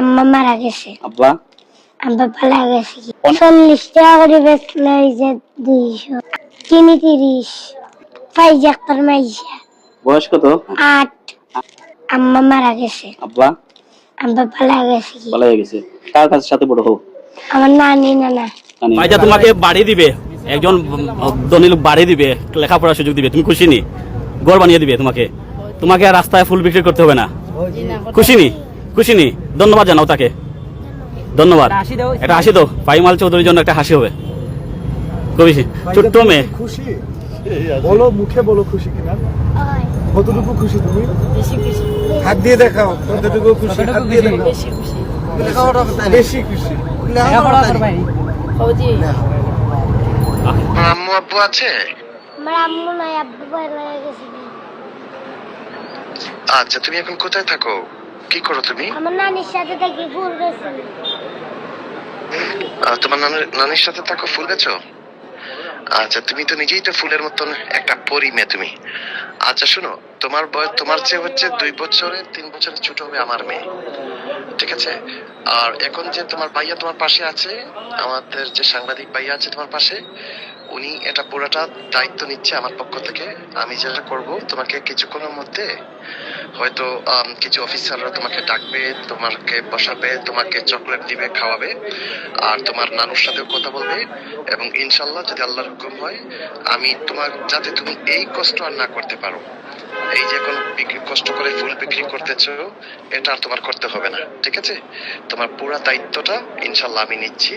আম্মা মারা গেছে। আব্বা? আব্বা পালা গেছে। 40 টাকা করে বেচলে এই যে 200 কিনি 30 ফাইজ একটা মাইশা। বয়স কত? 8। আম্মা মারা গেছে। আব্বা? আব্বা পালা গেছে। পালিয়ে গেছে। কার কাছে সাথে বড় হও? আমার নানি নানা। ভাইজা তোমাকে বাড়ি দিবে, একজন ধনী লোক বাড়ি দিবে, লেখাপড়ার সুযোগ দিবে, তুমি খুশি নি? ঘর বানিয়ে দিবে তোমাকে, তোমাকে আর রাস্তায় ফুল বিক্রি করতে হবে না। খুশি নি? খুশি নি? ধন্যবাদ জানাও তাকে, ধন্যবাদ। একটা হাসি দাও, পাইমাল চৌধুরীর জন্য একটা হাসি হবে। খুবই ছোট্ট মেয়ে। খুশি বলো, মুখে বলো খুশি কিনা। কতটুকু খুশি তুমি? বেশি খুশি। হাত দিয়ে দেখাও কতটুকু খুশি। হাত দিয়ে দেখাও। বেশি খুশি। বেশি খুশি। ফৌজি আম্মু আব্বু আছে? আমার আম্মু নাই, আব্বু পালা গেছে। আচ্ছা, তুমি এখন কোথায় থাকো? কি করো তুমি? আমার নানির সাথে থাকি, ফুল গেছে। তোমার নানির সাথে থাকো, ফুল বেচো? আচ্ছা, তুমি তো নিজেই তো ফুলের মতন একটা পরি মেয়ে তুমি। আচ্ছা শোনো, তোমার বয়স তোমার চেয়ে হচ্ছে 2 বছরের 3 বছরের ছোট হবে আমার মেয়ে, ঠিক আছে? আর এখন যে তোমার ভাইয়া তোমার পাশে আছে, আমাদের যে সাংবাদিক ভাইয়া আছে তোমার পাশে, উনি এটা পুরোটা দায়িত্ব নিচ্ছে আমার পক্ষ থেকে। আমি যেটা করব, তোমাকে কিছুক্ষণের মধ্যে হয়তো কিছু অফিসাররা তোমাকে ডাকবে, তোমাকে বসাবে, তোমাকে চকলেট দিবে, খাওয়াবে, আর তোমার নানুর সাথেও কথা বলবে। এবং ইনশাল্লাহ যদি আল্লাহর হুকুম হয়, আমি তোমার যাতে তুমি এই কষ্ট আর না করতে পারো, এই যে এখন কষ্ট করে ফুল বিক্রি করতেছো, এটা আর তোমার করতে হবে না, ঠিক আছে? তোমার পুরো দায়িত্বটা ইনশাল্লাহ আমি নিচ্ছি,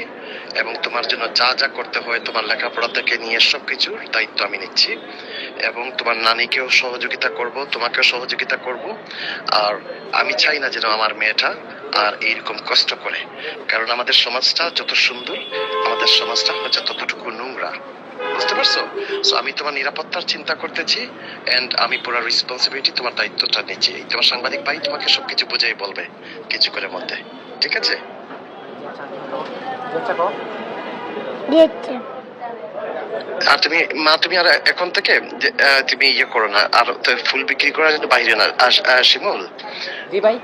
এবং তোমার জন্য যা যা করতে হয়, তোমার লেখাপড়া থেকে নিয়ে সবকিছুর দায়িত্ব আমি নিচ্ছি। এবং তোমার নানিকেও সহযোগিতা করব, তোমাকেও সহযোগিতা করব। আর আমি চাই না যেন আমার মেয়েটা আর এইরকম কষ্ট করে, কারণ আমাদের সমাজটা যত সুন্দর, আমাদের সমাজটা হচ্ছে ততটুকু নোংরা, বুঝতে পারছো? সো আমি তোমার নিরাপত্তার চিন্তা করতেছি, এন্ড আমি পুরো রেসপন্সিবিলিটি, তোমার দায়িত্বটা নিচ্ছি। তোমার সাংবাদিক ভাই তোমাকে সবকিছু বুঝাই বলবে কিছুক্ষণের মধ্যে, ঠিক আছে? দিয়েছে। আর তুমি তুমি আর এখন থেকে তুমি ইয়ে করো না, আর ফুল বিক্রি করার জন্য বাইরে না। শিমুল, জি ভাই।